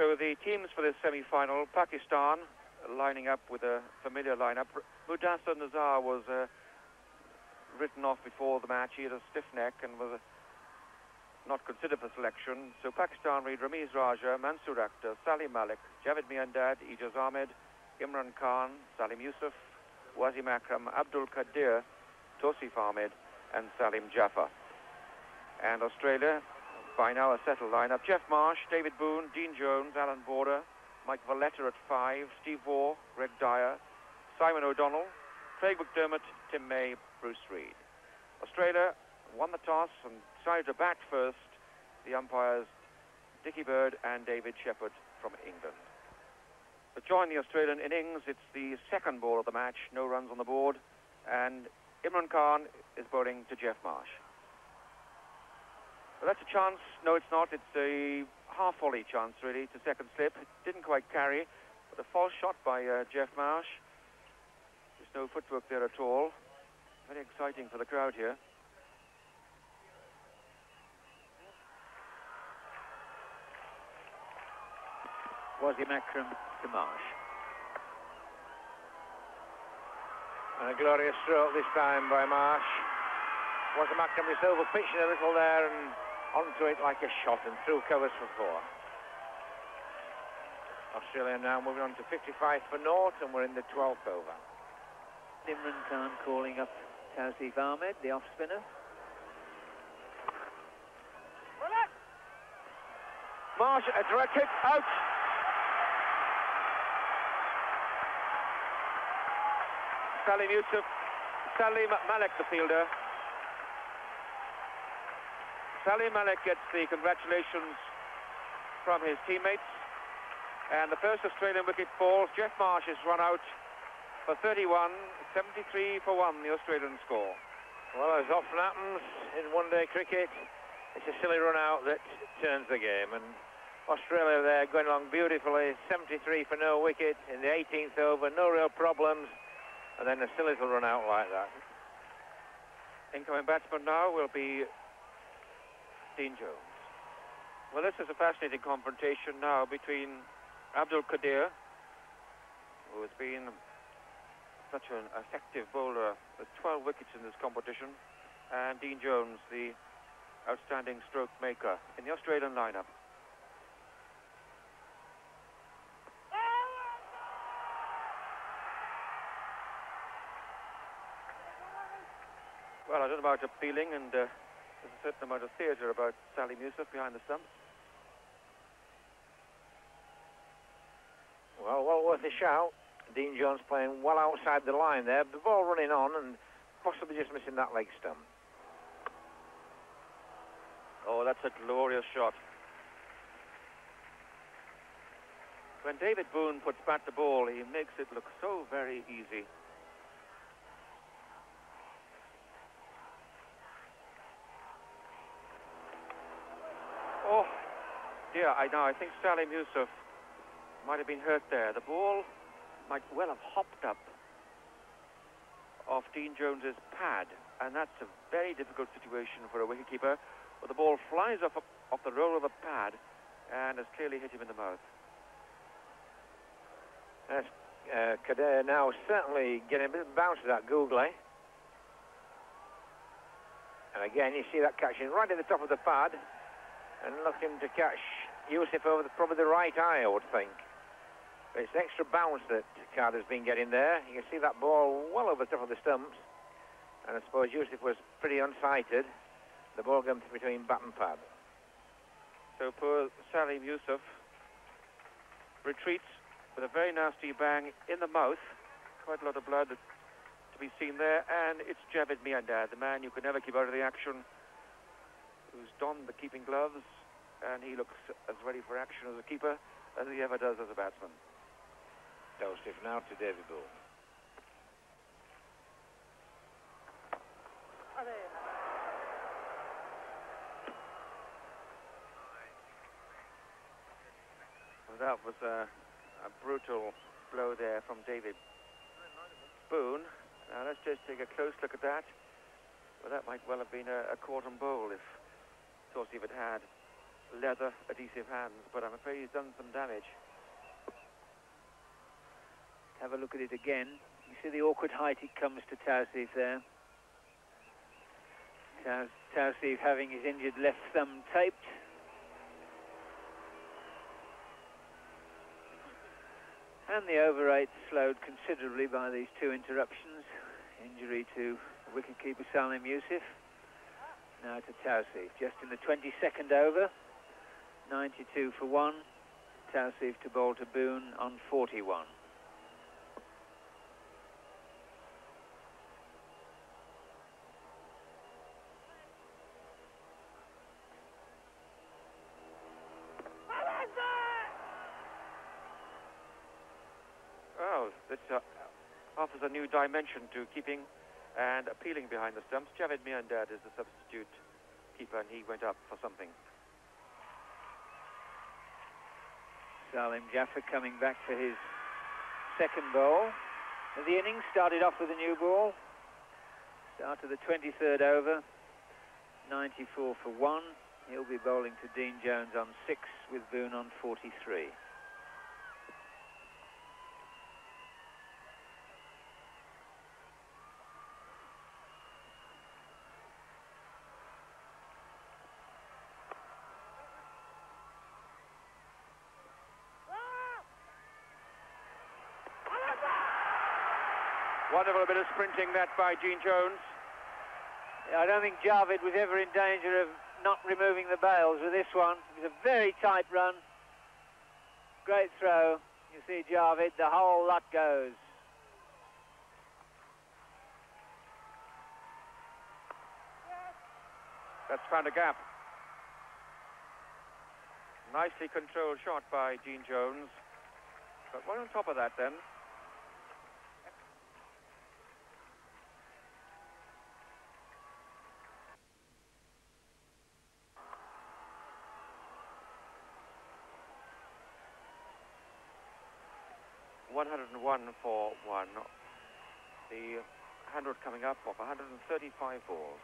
So the teams for this semi-final: Pakistan lining up with a familiar lineup. Mudassar Nazar was written off before the match. He had a stiff neck and was not considered for selection. So Pakistan read Ramiz Raja, Mansoor Akhtar, Salim Malik, Javed Miandad, Ijaz Ahmed, Imran Khan, Salim Yusuf, Wasim Akram, Abdul Qadir, Tosif Ahmed and Salim Jaffer. And Australia, by now a settled lineup: Jeff Marsh, David Boone, Dean Jones, Alan Border, Mike Valletta at 5, Steve Waugh, Greg Dyer, Simon O'Donnell, Craig McDermott, Tim May, Bruce Reid. Australia won the toss and decided to bat first. The umpires Dickie Bird and David Shepherd from England. But join the Australian innings. It's the second ball of the match, no runs on the board, and Imran Khan is bowling to Jeff Marsh. Well, that's a chance. No, it's not. It's a half-volley chance, really, to second slip. It didn't quite carry, but a false shot by Jeff Marsh. There's no footwork there at all. Very exciting for the crowd here. Wasim Akram to Marsh. And a glorious stroke this time by Marsh. Wasim Akram is over-pitching a little there and onto it like a shot and through covers for 4. Australia now moving on to 55 for naught, and we're in the 12th over. Imran Khan calling up Tawseef Ahmed, the off-spinner. Marsh, a direct hit, out! Salim Malik, the fielder. Salim Malik gets the congratulations from his teammates. And the first Australian wicket falls. Jeff Marsh is run out for 31, 73 for 1, the Australian score. Well, as often happens in one-day cricket, it's a silly run out that turns the game. And Australia there going along beautifully, 73 for no wicket in the 18th over, no real problems. And then a silly little run out like that. Incoming batsman now will be Dean Jones. Well, this is a fascinating confrontation now between Abdul Qadir, who has been such an effective bowler with 12 wickets in this competition, and Dean Jones, the outstanding stroke maker in the Australian lineup. Well, I don't know about appealing, and there's a certain amount of theatre about Salim Yusuf behind the stumps. Well worth a shout. Dean Jones playing well outside the line there. The ball running on and possibly just missing that leg stump. Oh, that's a glorious shot. When David Boone puts bat the ball, he makes it look so very easy. Oh, dear, I think Salim Yusuf might have been hurt there. The ball might well have hopped up off Dean Jones's pad, and that's a very difficult situation for a wicketkeeper. But the ball flies off the roll of the pad and has clearly hit him in the mouth. That's Qadir now certainly getting a bit of bounce to that googly. And again, you see that catching right at the top of the pad and looking to catch Yusuf over probably the right eye, I would think. But it's the extra bounce that Carter's been getting there. You can see that ball well over the top of the stumps. And I suppose Yusuf was pretty unsighted. The ball comes between bat and pad. So poor Salim Yusuf retreats with a very nasty bang in the mouth. Quite a lot of blood to be seen there. And it's Javed Miandad, the man you could never keep out of the action, who's donned the keeping gloves, and he looks as ready for action as a keeper as he ever does as a batsman. Tawseef now to David Boone. Well, that was a brutal blow there from David Boone. Now let's just take a close look at that. Well, that might well have been a caught and bowl if Tawseef had leather adhesive hands, but I'm afraid he's done some damage. Have a look at it again. You see the awkward height it comes to Tauseef there. Tauseef having his injured left thumb taped. And the over 8 slowed considerably by these two interruptions. Injury to wicketkeeper Salim Yusuf. Now to Tauseef, just in the 22nd over. 92 for 1. Tauseef to bowl to Boone on 41. Oh, this offers a new dimension to keeping and appealing behind the stumps. Javed Miandad is the substitute keeper, and he went up for something. Salim Jaffer coming back for his second bowl. The innings started off with a new ball. Start of the 23rd over. 94 for 1. He'll be bowling to Dean Jones on 6 with Boone on 43. Wonderful bit of sprinting that by Dean Jones. I don't think Javed was ever in danger of not removing the bails with this one. It was a very tight run. Great throw. You see Javed, the whole lot goes. That's found a gap. Nicely controlled shot by Dean Jones. But one on top of that then. ...101 for 1. The 100 coming up of 135 balls.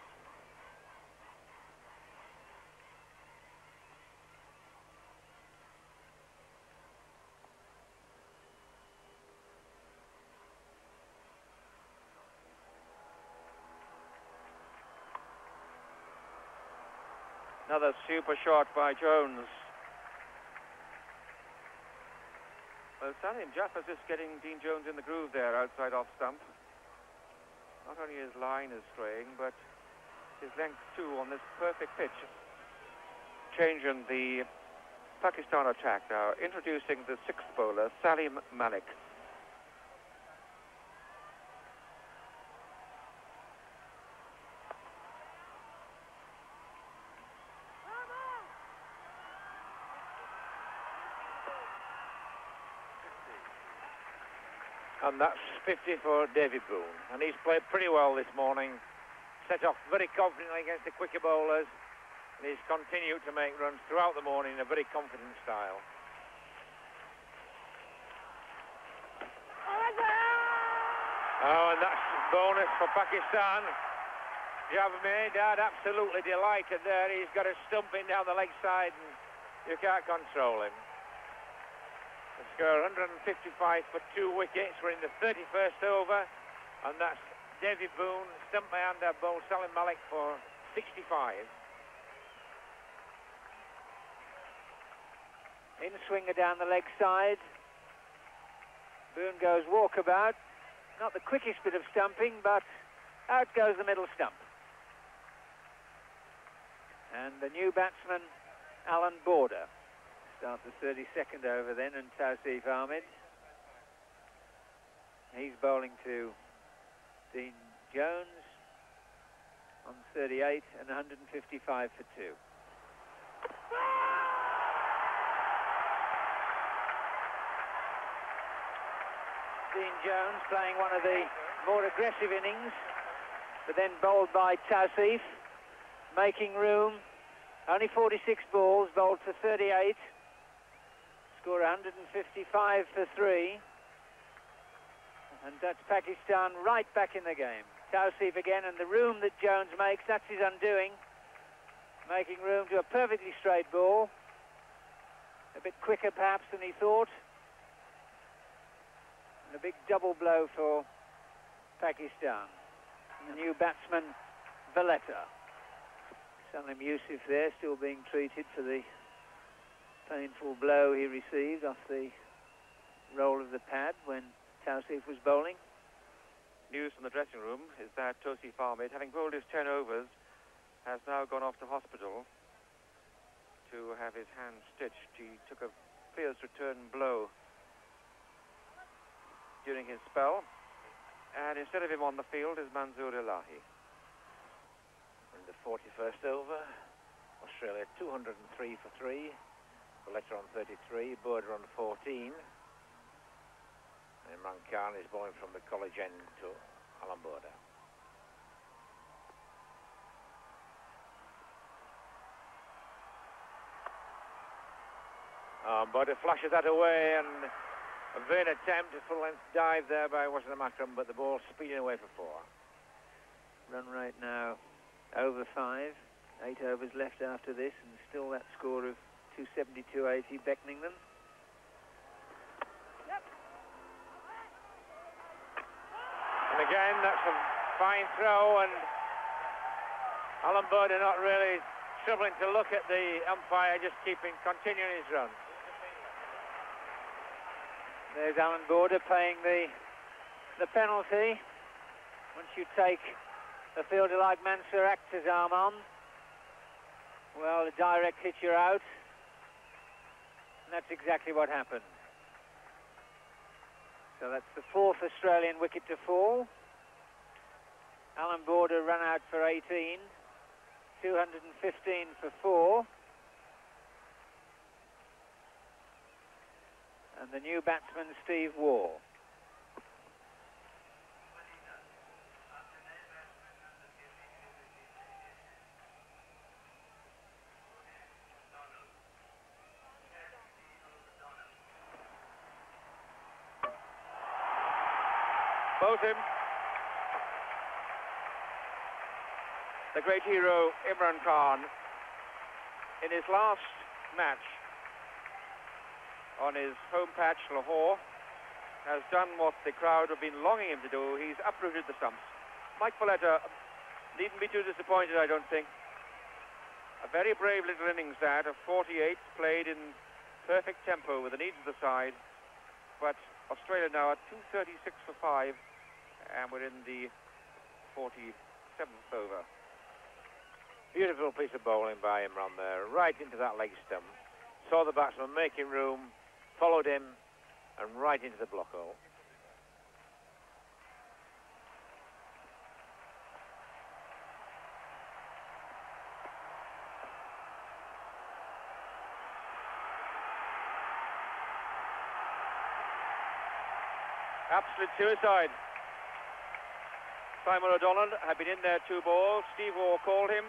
Another super shot by Jones. Well, Salim Jaffer's just getting Dean Jones in the groove there outside off stump. Not only his line is straying, but his length too on this perfect pitch. Change in the Pakistan attack now. Introducing the 6th bowler, Salim Malik. And that's 50 for David Boone. And he's played pretty well this morning. Set off very confidently against the quicker bowlers. And he's continued to make runs throughout the morning in a very confident style. Oh, and that's bonus for Pakistan. Javed absolutely delighted there. He's got a stumping down the leg side and you can't control him. The score 155 for 2 wickets. We're in the 31st over, and that's David Boone, stump by hand, bowled Salim Malik for 65. In swinger down the leg side. Boone goes walkabout. Not the quickest bit of stumping, but out goes the middle stump. And the new batsman, Alan Border. Start the 32nd over then, and Tauseef Ahmed. He's bowling to Dean Jones on 38 and 155 for 2. Dean Jones playing one of the more aggressive innings, but then bowled by Tauseef, making room. Only 46 balls, bowled for 38. Score 155 for 3. And that's Pakistan right back in the game. Tauseef again, and the room that Jones makes, that's his undoing. Making room to a perfectly straight ball. A bit quicker perhaps than he thought. And a big double blow for Pakistan. And the new batsman, Valletta. Salim Yusuf there, still being treated for the painful blow he received off the roll of the pad when Tawseef was bowling. News from the dressing room is that Tawseef Ahmed, having bowled his 10 overs, has now gone off to hospital to have his hand stitched. He took a fierce return blow during his spell, and instead of him on the field is Manzoor Ilahi. In the 41st over, Australia 203 for 3, Valletta on 33, Border on 14. And Imran Khan is bowling from the college end to Alan Border. Border flashes that away, and a vain attempt, a full-length dive there by Wasim Akram, but the ball speeding away for 4. Run rate now over 5. 8 overs left after this, and still that score of 270-280 beckoning them. And again, that's a fine throw, and Alan Border not really troubling to look at the umpire, just continuing his run. There's Alan Border paying the penalty. Once you take a fielder like Mansour Akhtar's arm on, well, a direct hit, you're out. And that's exactly what happened. So that's the 4th Australian wicket to fall. Alan Border run out for 18, 215 for 4. And the new batsman, Steve Waugh. Both him. The great hero, Imran Khan, in his last match on his home patch, Lahore, has done what the crowd have been longing him to do. He's uprooted the stumps. Mike Valletta needn't be too disappointed, I don't think. A very brave little innings that of 48, played in perfect tempo with the needs of the side. But Australia now at 236 for 5, and we're in the 47th over. Beautiful piece of bowling by Imran there, right into that leg stump. Saw the batsman making room, followed him, and right into the block hole. Absolute suicide. Simon O'Donnell had been in there 2 balls. Steve Waugh called him,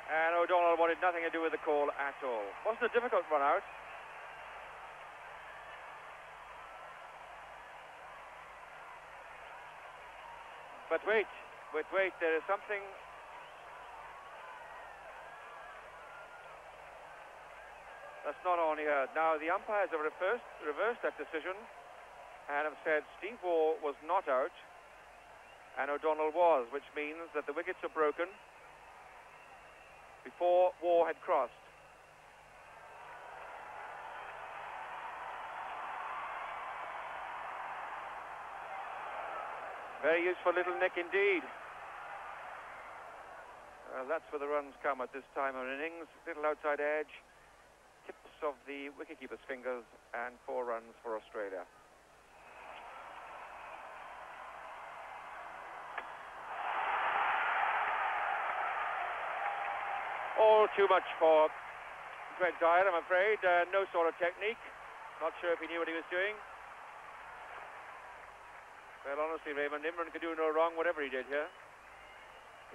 and O'Donnell wanted nothing to do with the call at all. Wasn't a difficult run out. But wait, there is something. That's not on here. Now the umpires have reversed that decision and have said Steve Waugh was not out and O'Donnell was, which means that the wickets are broken before Waugh had crossed. Very useful little nick indeed. That's where the runs come at this time of innings. Little outside edge, tips of the wicketkeeper's fingers, and 4 runs for Australia. All too much for Greg Dyer, I'm afraid. No sort of technique. Not sure if he knew what he was doing. Well, honestly, Raymond, Imran could do no wrong, whatever he did here.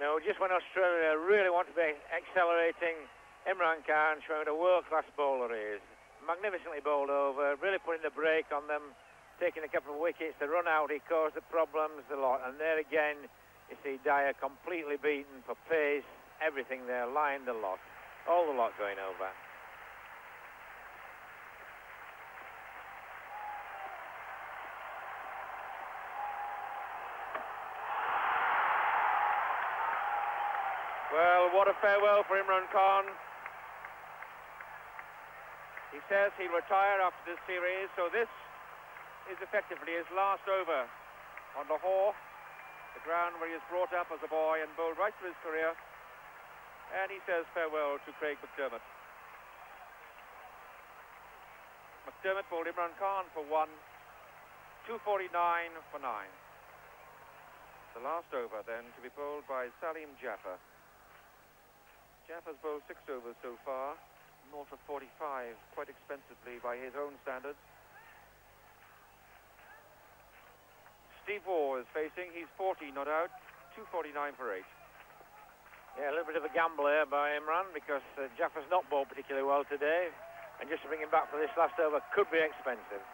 No, just when Australia really want to be accelerating, Imran Khan showing what a world-class bowler he is. Magnificently bowled over, really putting the brake on them, taking a couple of wickets. The run out, he caused the problems, the lot. And there again, you see Dyer completely beaten for pace, everything there, line the lot. All the lot going over. Well, what a farewell for Imran Khan. He says he'll retire after this series, so this is effectively his last over on Lahore, the ground where he was brought up as a boy and bowled right through his career. And he says farewell to Craig McDermott. McDermott bowled Imran Khan for 1, 249 for 9. The last over then to be bowled by Salim Jaffer. Jaffer's bowled 6 overs so far, 0 for 45, quite expensively by his own standards. Steve Waugh is facing, he's 40 not out, 249 for 8. Yeah, a little bit of a gamble there by Imran because Jaffer's not bowled particularly well today, and just to bring him back for this last over could be expensive.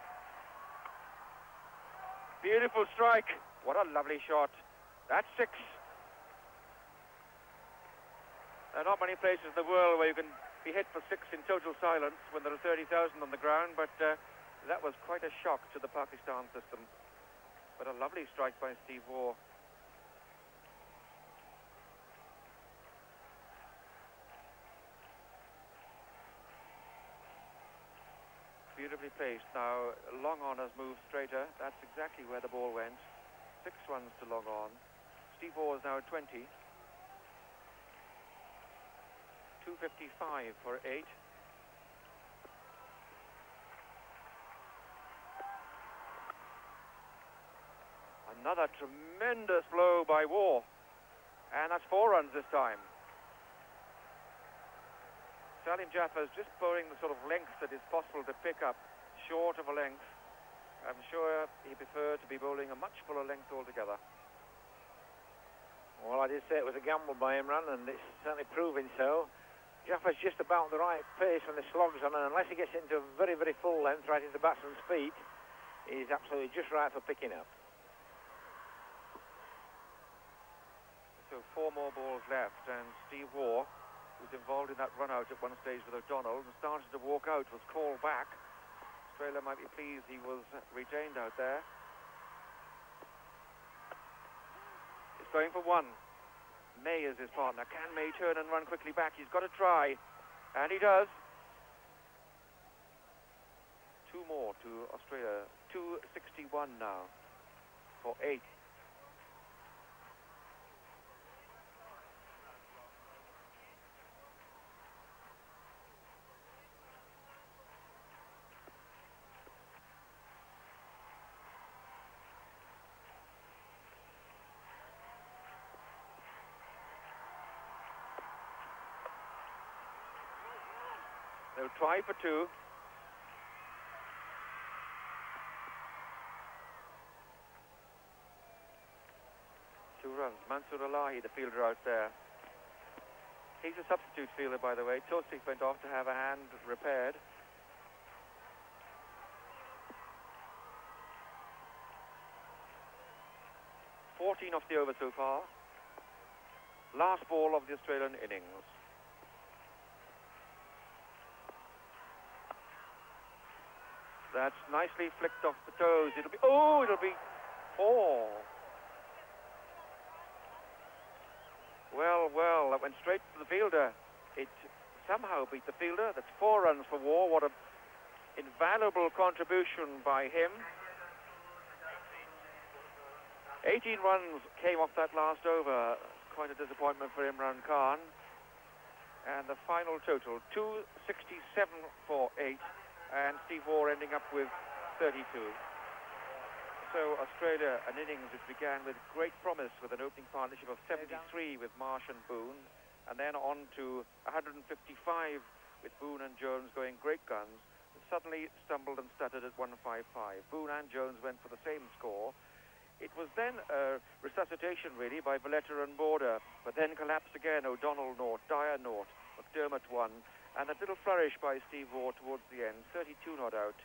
Beautiful strike, what a lovely shot. That's 6. There are not many places in the world where you can be hit for 6 in total silence when there are 30,000 on the ground, but that was quite a shock to the Pakistan system. But a lovely strike by Steve Waugh. Beautifully placed. Now long on has moved straighter. That's exactly where the ball went. 6 runs to long on. Steve Waugh is now at 20. 255 for 8. Another tremendous blow by Waugh, and that's 4 runs this time. Salim Jaffer is just bowling the sort of length that is possible to pick up, short of a length. I'm sure he preferred to be bowling a much fuller length altogether. Well, I did say it was a gamble by Imran, and it's certainly proving so. Jaffer's just about the right pace when the slog's on, and unless he gets into a very, very full length right into the batsman's feet, he's absolutely just right for picking up. So 4 more balls left, and Steve Waugh, who's involved in that run-out at one stage with O'Donnell and started to walk out, was called back. Australia might be pleased he was retained out there. It's going for 1. May is his partner. Can May turn and run quickly back? He's got to try, and he does. 2 more to Australia. 261 now for 8. They'll try for 2. Two runs. Mansoor Alahi, the fielder out there. He's a substitute fielder, by the way. Tosif went off to have a hand repaired. $14 off the over so far. Last ball of the Australian innings. That's nicely flicked off the toes. It'll be 4. Well, that went straight to the fielder. It somehow beat the fielder. That's 4 runs for Waugh. What an invaluable contribution by him. 18 runs came off that last over. Quite a disappointment for Imran Khan. And the final total, 267 for 8. And Steve Waugh ending up with 32. So Australia, an innings which began with great promise with an opening partnership of 73 with Marsh and Boone, and then on to 155 with Boone and Jones going great guns, and suddenly stumbled and stuttered at 155. Boone and Jones went for the same score. It was then a resuscitation really by Valletta and Border, but then collapsed again. O'Donnell naught, Dyer naught, McDermott 1, and a little flourish by Steve Waugh towards the end, 32 not out.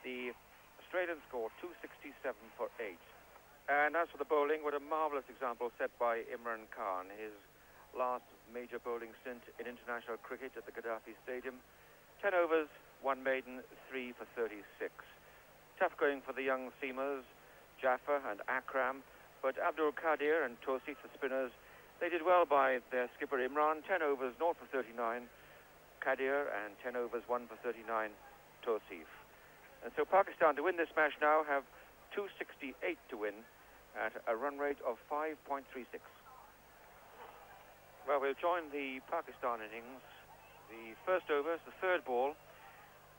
The Australian score 267 for 8. And as for the bowling, what a marvellous example set by Imran Khan, his last major bowling stint in international cricket at the Gaddafi Stadium. 10 overs, 1 maiden, 3 for 36. Tough going for the young seamers, Jaffer and Akram, but Abdul Qadir and Tosif, the spinners, They did well by their skipper Imran, 10 overs, 0 for 39, Kadir, and 10 overs, 1 for 39, Tosif. And so Pakistan, to win this match now, have 268 to win at a run rate of 5.36. Well, we'll join the Pakistan innings. The first over is the third ball.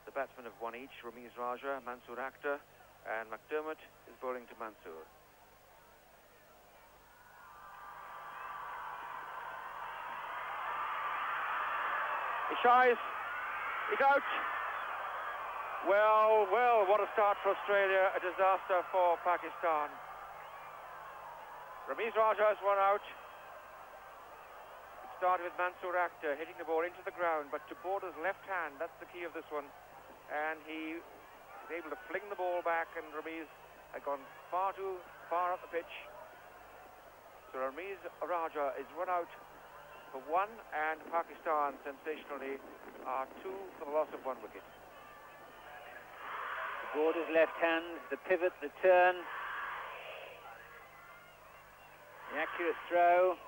The batsmen have one each. Ramiz Raja, Mansoor Akhtar, and McDermott is bowling to Mansoor. He shies. He's out. Well, what a start for Australia. A disaster for Pakistan. Ramiz Raja has one out. It started with Mansoor Akhtar hitting the ball into the ground, but to Border's left hand. That's the key of this one. And he was able to fling the ball back, and Ramiz had gone far too far up the pitch. So Ramiz Raja is run out for one, and Pakistan, sensationally, are two for the loss of one wicket. Border's left hand, the pivot, the turn, the accurate throw,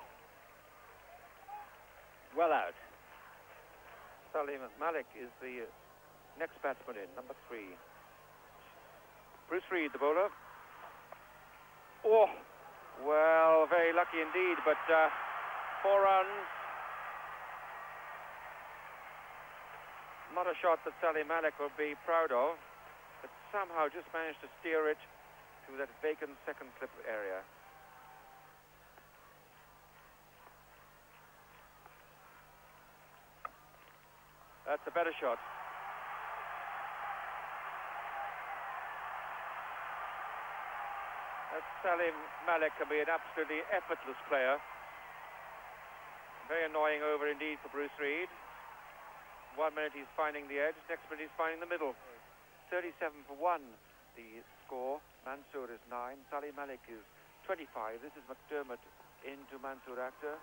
well out. Salim Malik is the next batsman in, number 3. Bruce Reid, the bowler. Oh, well, very lucky indeed, but 4 runs. Not a shot that Salim Malik will be proud of, but somehow just managed to steer it through that vacant second slip area. That's a better shot. That Salim Malik can be an absolutely effortless player. Very annoying over indeed for Bruce Reid. 1 minute he's finding the edge, next minute he's finding the middle. 37 for 1, the score. Mansoor is 9, Salim Malik is 25. This is McDermott into Mansoor Akhtar.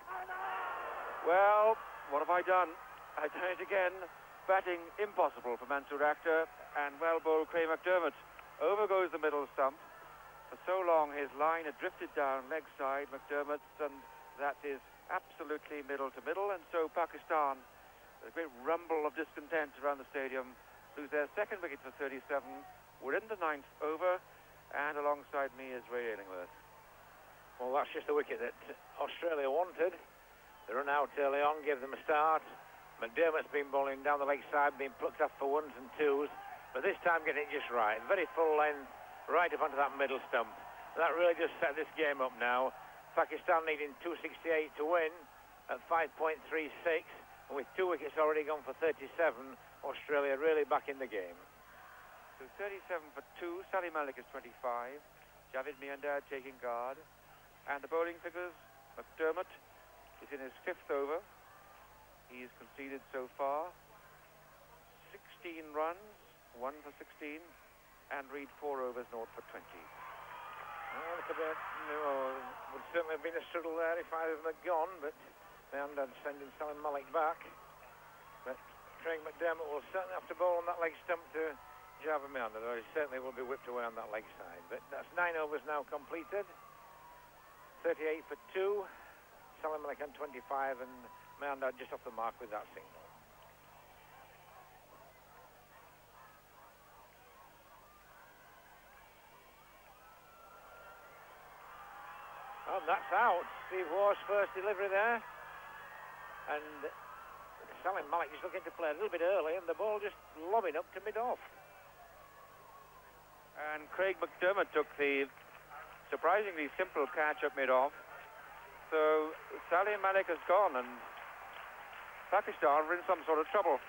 Well, what have I done? I've done it again. Batting impossible for Mansoor Akhtar, and well bowled Craig McDermott. Over goes the middle stump. For so long his line had drifted down leg side, McDermott's, and that is absolutely middle to middle, and so Pakistan, a great rumble of discontent around the stadium, lose their second wicket for 37. We're in the 9th over, and alongside me is Ray Illingworth. Well, that's just the wicket that Australia wanted. The run out early on gave them a start. McDermott's been bowling down the leg side, being plucked up for 1s and 2s, but this time getting it just right. Very full length, right up onto that middle stump. That really just set this game up now. Pakistan needing 268 to win at 5.36, and with 2 wickets already gone for 37, Australia really back in the game. So 37 for 2, Salim Malik is 25, Javed Miandad taking guard, and the bowling figures, McDermott is in his 5th over. He's conceded so far 16 runs, 1 for 16, and Reid 4 overs, 0 for 20. Well, look a bit, would certainly have been a struggle there if either of them had gone, but Miandad sending Salim Malik back. But Craig McDermott will certainly have to bowl on that leg stump to Javed Miandad, or he certainly will be whipped away on that leg side. But that's 9 overs now completed. 38 for 2. Salim Malik on 25, and Miandad just off the mark with that single. Oh, that's out. Steve Waugh's first delivery there. And Salim Malik just looking to play a little bit early, and the ball just lobbing up to mid-off. And Craig McDermott took the surprisingly simple catch at mid-off. So Salim Malik has gone, and Pakistan are in some sort of trouble.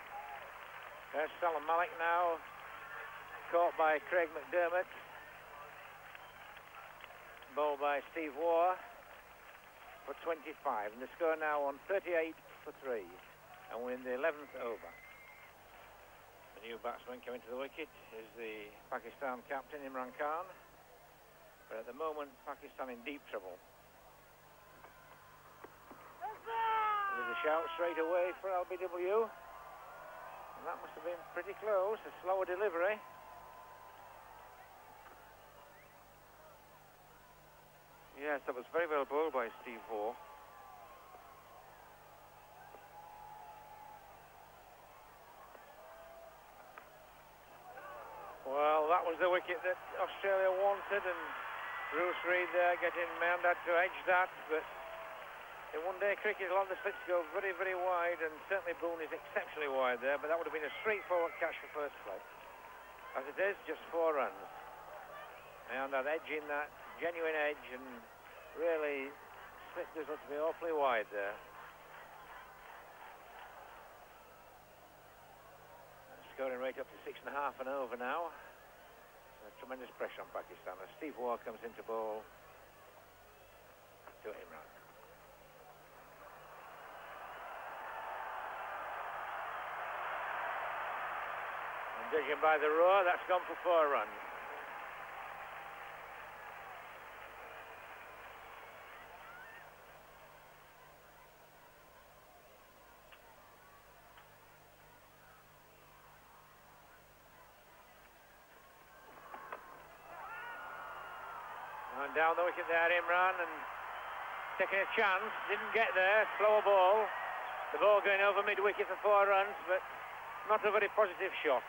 There's Salim Malik now, caught by Craig McDermott. Ball by Steve Waugh for 25, and the score now on 38 for 3, and we're in the 11th over. The new batsman coming to the wicket is the Pakistan captain Imran Khan, but at the moment Pakistan in deep trouble. There's a shout straight away for LBW, and that must have been pretty close. A slower delivery. Yes, that was very well bowled by Steve Waugh. was the wicket that Australia wanted, and Bruce Reid there getting Meander to edge that, but in one-day cricket a lot of the slips go very, very wide, and certainly Boone is exceptionally wide there, but that would have been a straightforward catch for first play. As it is, just 4 runs. And that edge in that genuine edge, and really slip does look to be awfully wide there. Scoring rate up to 6.5 and over now. So tremendous pressure on Pakistan as Steve Waugh comes into bowl to Imran. And judging by the roar, that's gone for 4 runs. And down the wicket there, Imran, and taking a chance, didn't get there, slow ball. The ball going over mid-wicket for 4 runs, but not a very positive shot.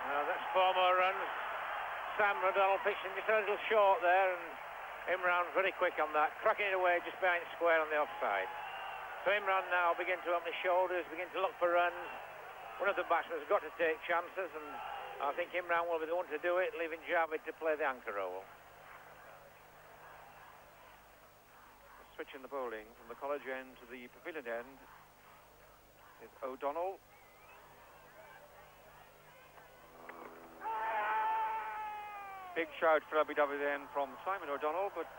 Well, that's 4 more runs. Sam O'Donnell pitching just a little short there, and Imran very quick on that, cracking it away just behind square on the offside. So Imran now begin to open his shoulders, begin to look for runs. One of the batsmen has got to take chances, and I think Imran will be the one to do it, leaving Javed to play the anchor role. Switch in the bowling from the college end to the pavilion end is O'Donnell. Big shout for LBW then from Simon O'Donnell, but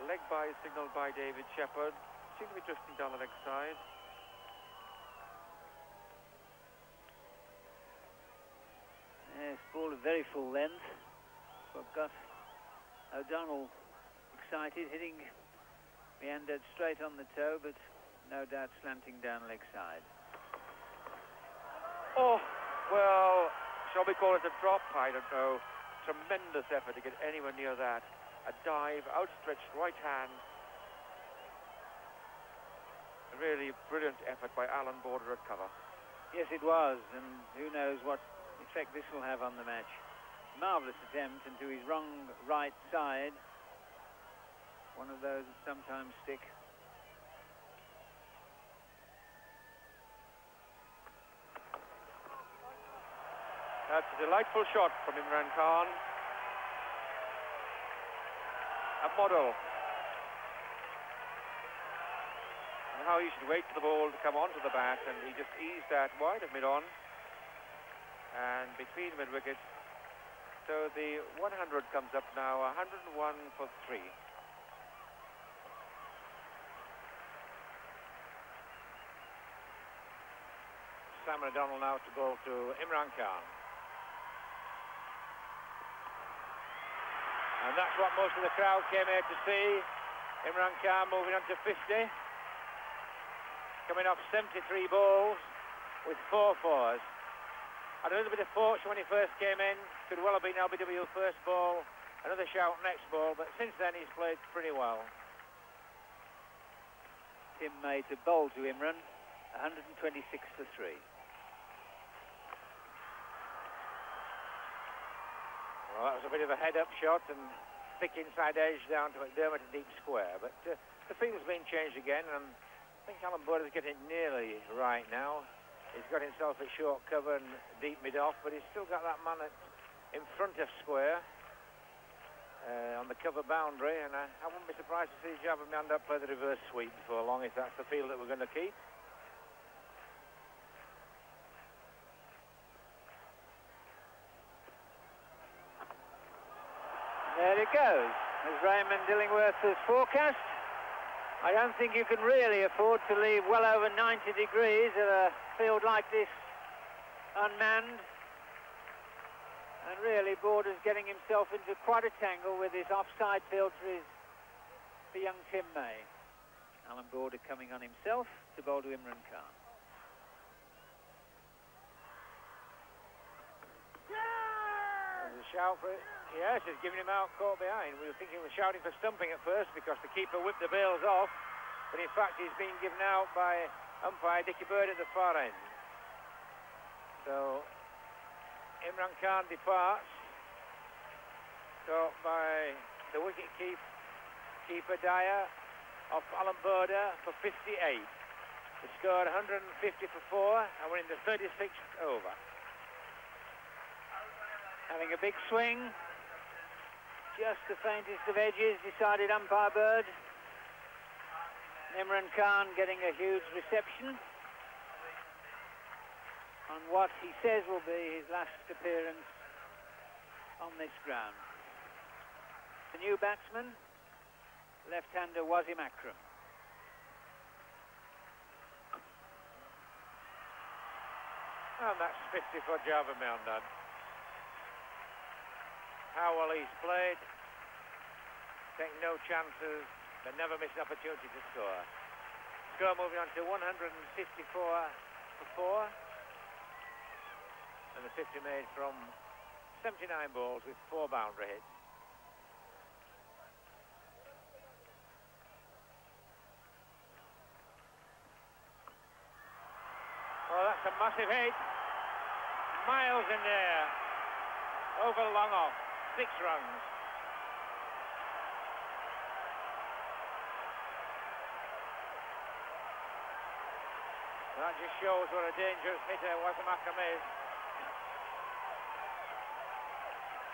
leg by signalled by David Shepherd. Seemed to be drifting down the leg side. Yes, ball of very full length. But got O'Donnell excited, hitting meandered straight on the toe, but no doubt slanting down leg side. Oh, well, shall we call it a drop? I don't know. Tremendous effort to get anywhere near that. A dive, outstretched right hand. A really brilliant effort by Alan Border at cover. Yes, it was, and who knows what effect this will have on the match. Marvellous attempt into his wrong right side. One of those that sometimes stick. That's a delightful shot from Imran Khan. A model. And how he should wait for the ball to come onto the bat, and he just eased that wide of mid-on and between mid-wicket. So the 100 comes up now, 101 for 3. Sam O'Donnell now to bowl to Imran Khan. And that's what most of the crowd came here to see. Imran Khan moving on to 50. Coming off 73 balls with 4 fours. Had a little bit of fortune when he first came in. Could well have been LBW first ball. Another shout next ball. But since then he's played pretty well. Tim May to bowl to Imran. 126 for 3. Well, that was a bit of a head-up shot and thick inside edge down to McDermott and deep square. But the field's been changed again, and I think Alan Border's getting nearly right now. He's got himself a short cover and deep mid-off, but he's still got that man in front of square on the cover boundary, and I wouldn't be surprised to see Javed Miander play the reverse sweep before long if that's the field that we're going to keep. There it goes, as Raymond Dillingworth has forecast. I don't think you can really afford to leave well over 90 degrees at a field like this unmanned. And really, Border's getting himself into quite a tangle with his offside field for young Tim May. Alan Border coming on himself to bowl to Imran Khan. shout for it. Yes, he's giving him out caught behind. We were thinking he was shouting for stumping at first because the keeper whipped the bails off. But in fact, he's been given out by umpire Dickie Bird at the far end. So, Imran Khan departs. Caught by the wicket keeper Dyer off Alan Boda for 58. He scored 150 for 4 and we're in the 36th over. Having a big swing. Just the faintest of edges, decided umpire Bird. Imran Khan getting a huge reception on what he says will be his last appearance on this ground. The new batsman, left-hander Wasim Akram. And that's 50 for Java Moundan. How well he's played. Take no chances, but never miss an opportunity to score. Score moving on to 154 for 4. And the 50 made from 79 balls with 4 boundary hits. Oh, that's a massive hit. Miles in there. Over long off. 6 runs. That just shows what a dangerous hitter Wasim Akram is.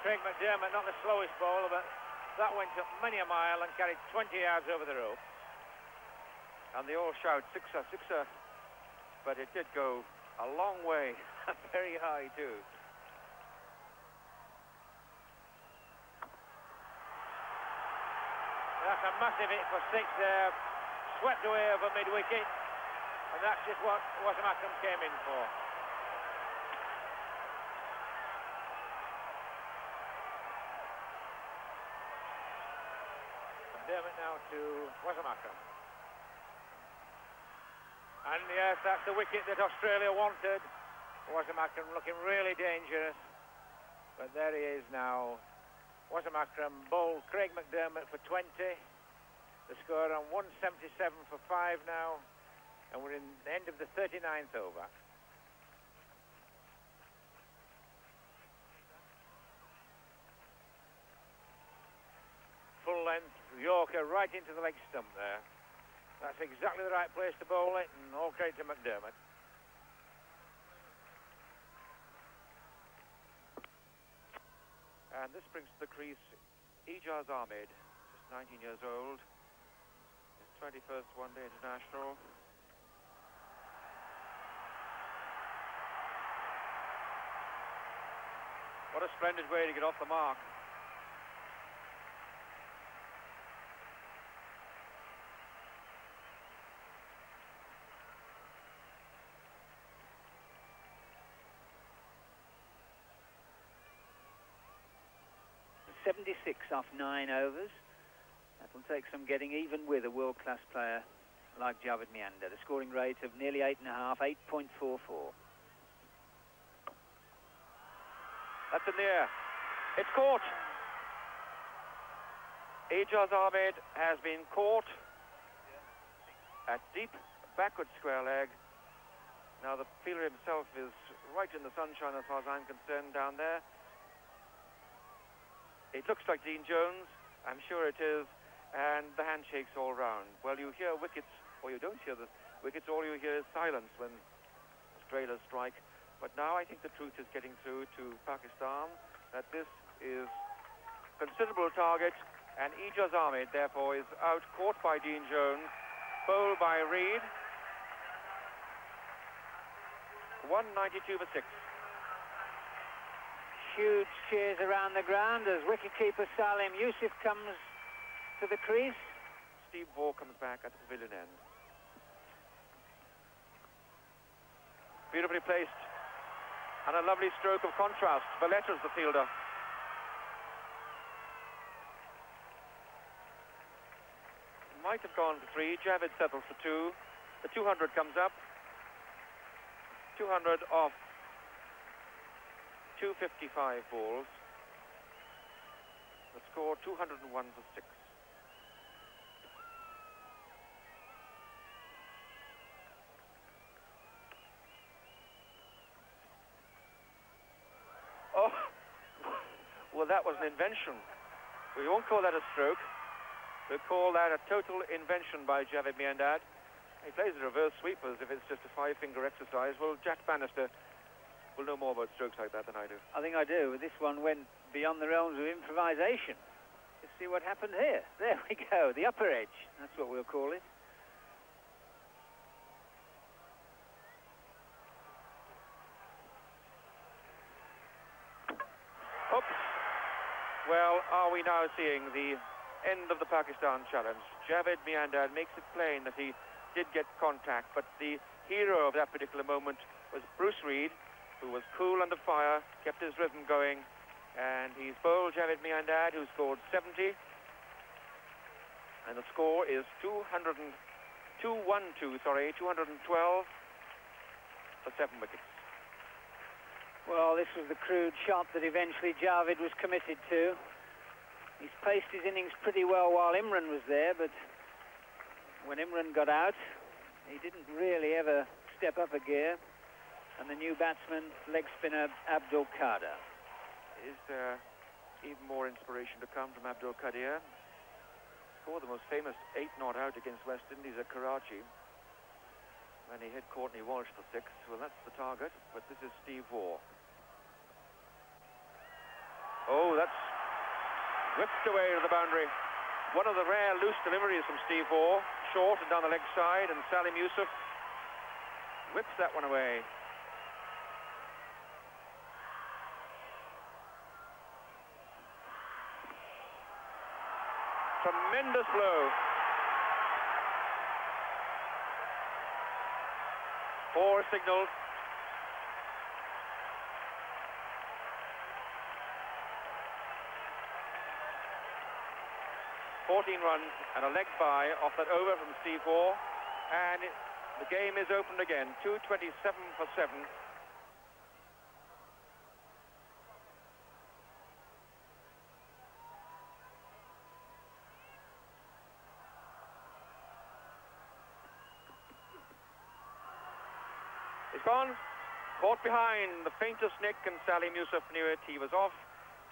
Craig McDermott, not the slowest bowler, but that went up many a mile and carried 20 yards over the rope. And they all shout, sixer, sixer. But it did go a long way, very high too. That's a massive hit for 6 there. Swept away over mid-wicket. And that's just what Wasim Akram came in for. Dermot now to Wasim Akram. And yes, that's the wicket that Australia wanted. Wasim Akram looking really dangerous. But there he is now. Wasim Akram bowled Craig McDermott for 20. The score on 177 for 5 now. And we're in the end of the 39th over. Full length Yorker right into the leg stump there. That's exactly the right place to bowl it, and all credit to McDermott. And this brings to the crease Ijaz Ahmed, just 19 years old. His 21st one-day international. What a splendid way to get off the mark. .76 off 9 overs. That'll take some getting even with a world-class player like Javed Miander. The scoring rate of nearly 8.5, 8.44. That's in the air. It's caught. Ijaz Ahmed has been caught at deep backward square leg. Now the fielder himself is right in the sunshine as far as I'm concerned down there. It looks like Dean Jones, I'm sure it is, and the handshakes all round. Well, you hear wickets, or you don't hear the wickets, all you hear is silence when Australia strike. But now I think the truth is getting through to Pakistan, that this is considerable target, and Ijaz Ahmed, therefore, is out, caught by Dean Jones, bowled by Reed. 192 for 6. Huge cheers around the ground as wicketkeeper Salim Yusuf comes to the crease. Steve Waugh comes back at the pavilion end. Beautifully placed. And a lovely stroke of contrast. Valletta's the fielder. Might have gone for 3. Javed settles for 2. The 200 comes up. 200 off 255 balls. The score 201 for 6. Oh, well, that was an invention. We won't call that a stroke. We'll call that a total invention by Javed Miandad. He plays the reverse sweep as if it's just a 5-finger exercise. Well, Jack Bannister will know more about strokes like that than I do. I think I do. This one went beyond the realms of improvisation. Let's see what happened here. There we go, the upper edge. That's what we'll call it. Oops. Well, are we now seeing the end of the Pakistan challenge? Javed Miandad makes it plain that he did get contact, but the hero of that particular moment was Bruce Reid, who was cool under fire, kept his rhythm going, and he's bowled Javed Miandad, who scored 70, and the score is 212 for 7 wickets. Well, this was the crude shot that eventually Javed was committed to. He's paced his innings pretty well while Imran was there, but when Imran got out, he didn't really ever step up a gear. And the new batsman, leg spinner Abdul Qadir. Is there even more inspiration to come from Abdul Qadir? Scored the most famous 8 not out against West Indies at Karachi when he hit Courtney Walsh for 6. Well, that's the target, but this is Steve Waugh. Oh, that's whipped away to the boundary. One of the rare loose deliveries from Steve Waugh, short and down the leg side, and Salim Yusuf whips that one away. Tremendous blow. 4 signals. Runs and a leg by off that over from Steve Waugh, and the game is opened again. 227 for 7. It's gone. Caught behind the faintest nick, and Salim Yusuf knew it. He was off.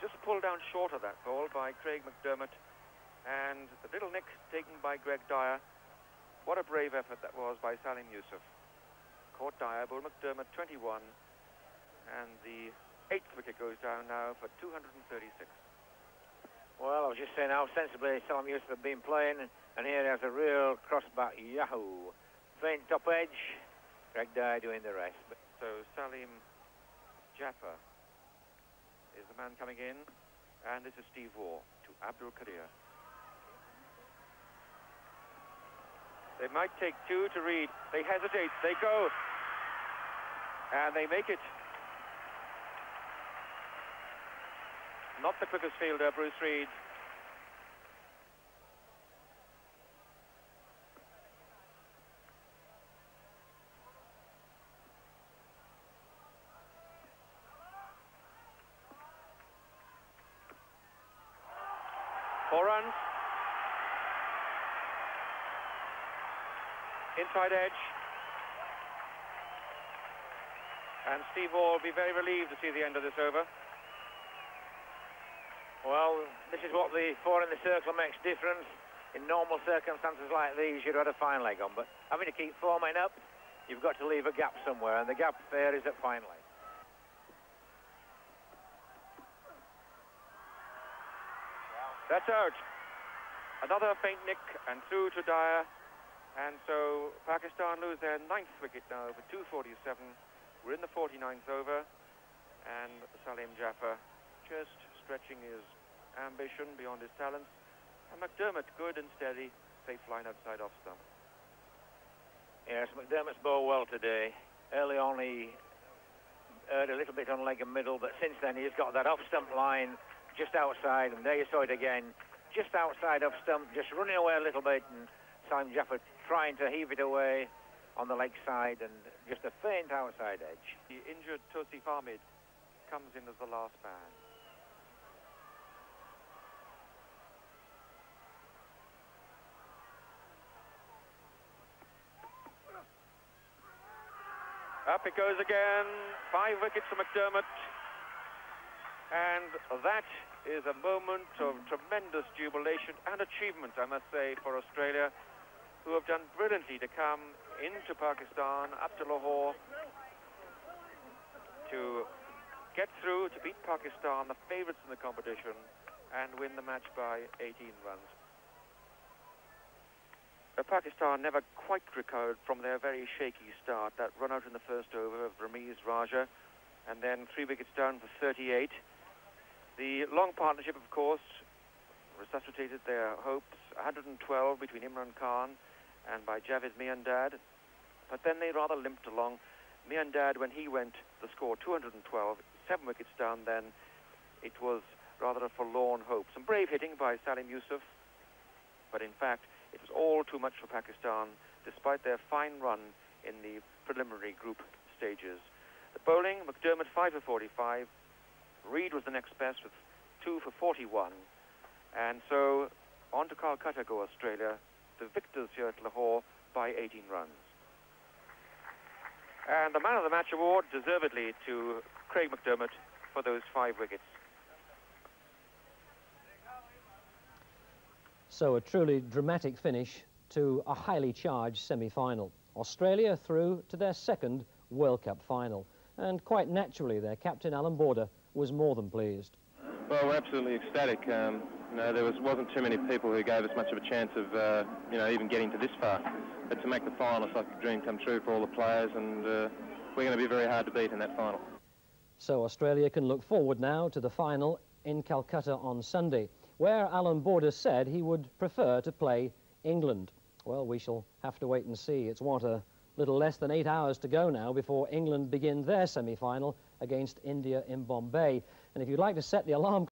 Just pulled down short of that ball by Craig McDermott. And the little nick taken by Greg Dyer. What a brave effort that was by Salim Yusuf. Caught Dyer, Bull McDermott 21. And the 8th wicket goes down now for 236. Well, I was just saying how sensibly Salim Yusuf had been playing. And here he has a real crossback yahoo. Faint top edge. Greg Dyer doing the rest. So Salim Jaffer is the man coming in. And this is Steve Waugh to Abdul Qadir. They might take 2 to Reid. They hesitate. They go. And they make it. Not the quickest fielder, Bruce Reid. Four runs. Inside edge. And Steve Waugh will be very relieved to see the end of this over. Well, this is what the 4 in the circle makes difference. In normal circumstances like these, you'd have a fine leg on, but having to keep 4 men up, you've got to leave a gap somewhere, and the gap there is at fine leg. That's out. Another faint nick and through to Dyer. And so Pakistan lose their 9th wicket now for 247. We're in the 49th over. And Salim Jaffer just stretching his ambition beyond his talents. And McDermott good and steady. Safe line outside off stump. Yes, McDermott's bowled well today. Early on he earned a little bit on leg and middle, but since then he's got that off stump line just outside. And there you saw it again. Just outside off stump, just running away a little bit. And Salim Jaffer trying to heave it away on the leg side, and just a faint outside edge. The injured Tosif Ahmed comes in as the last man. Up it goes again. 5 wickets for McDermott. And that is a moment of tremendous jubilation and achievement, I must say, for Australia, who have done brilliantly to come into Pakistan, up to Lahore, to get through, to beat Pakistan, the favourites in the competition, and win the match by 18 runs. Pakistan never quite recovered from their very shaky start. That run out in the first over of Ramiz Raja, and then 3 wickets down for 38. The long partnership, of course, resuscitated their hopes. 112 between Imran Khan and by Javed Miandad. But then they rather limped along. Miandad, when he went, the score 212, 7 wickets down then. It was rather a forlorn hope. Some brave hitting by Salim Yusuf, but in fact, it was all too much for Pakistan, despite their fine run in the preliminary group stages. The bowling, McDermott 5 for 45. Reed was the next best with 2 for 41. And so, on to Calcutta go Australia, the victors here at Lahore by 18 runs. And the Man of the Match award, deservedly, to Craig McDermott for those 5 wickets. So a truly dramatic finish to a highly charged semi-final. Australia through to their 2nd World Cup final. And quite naturally, their captain, Alan Border, was more than pleased. Well, we're absolutely ecstatic. You know, there wasn't too many people who gave us much of a chance of, you know, even getting to this far. But to make the final, it's like a dream come true for all the players, and we're going to be very hard to beat in that final. So Australia can look forward now to the final in Calcutta on Sunday, where Alan Border said he would prefer to play England. Well, we shall have to wait and see. It's what, a little less than 8 hours to go now before England begin their semi-final against India in Bombay. And if you'd like to set the alarm